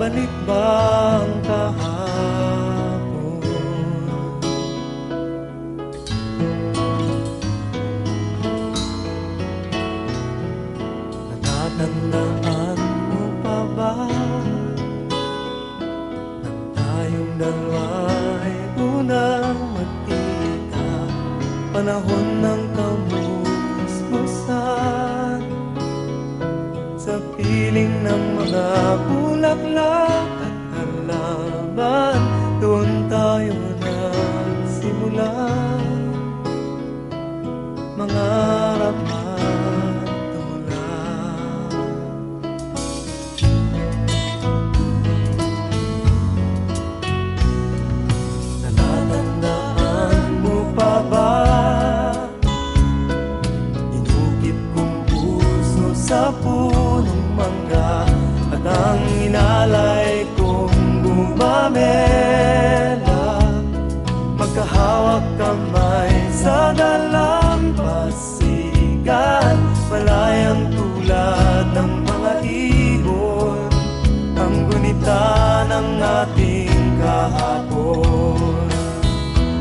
Babalik ba ang kahapon? Natatandaan mo pa ba nang tayong dalawa'y unang magkita? Panahon ng kamusmusan sa piling ng mga bulaklak at halaman. Doon tayo nagsimula mangarap at tumula. Natatandaan mo pa ba inukit kong puso sa punong mangga at ang inalay kong gumamela? Magkahawak kamay sa dalampasigan, malayang tulad ng mga ibon, ang gunita ng ating kahapon.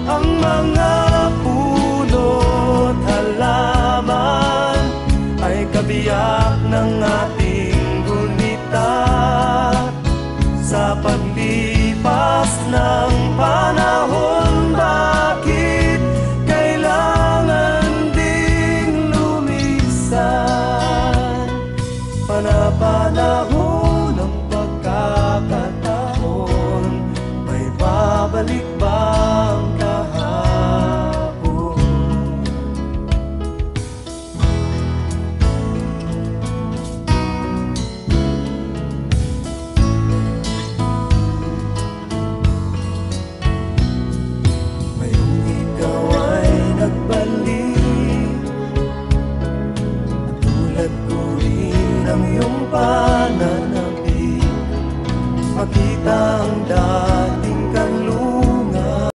Ang mga puno't halaman ay kabiyak ng ating gunita. Sa paglipas ng panahon, bakit kailangan ding lumisan? Panapanahon ng pagkakataon, may babalik ba ang kahapon? Ngayong ikaw ay nagbalik, tulad ko rin ang iyong pananabik. Makita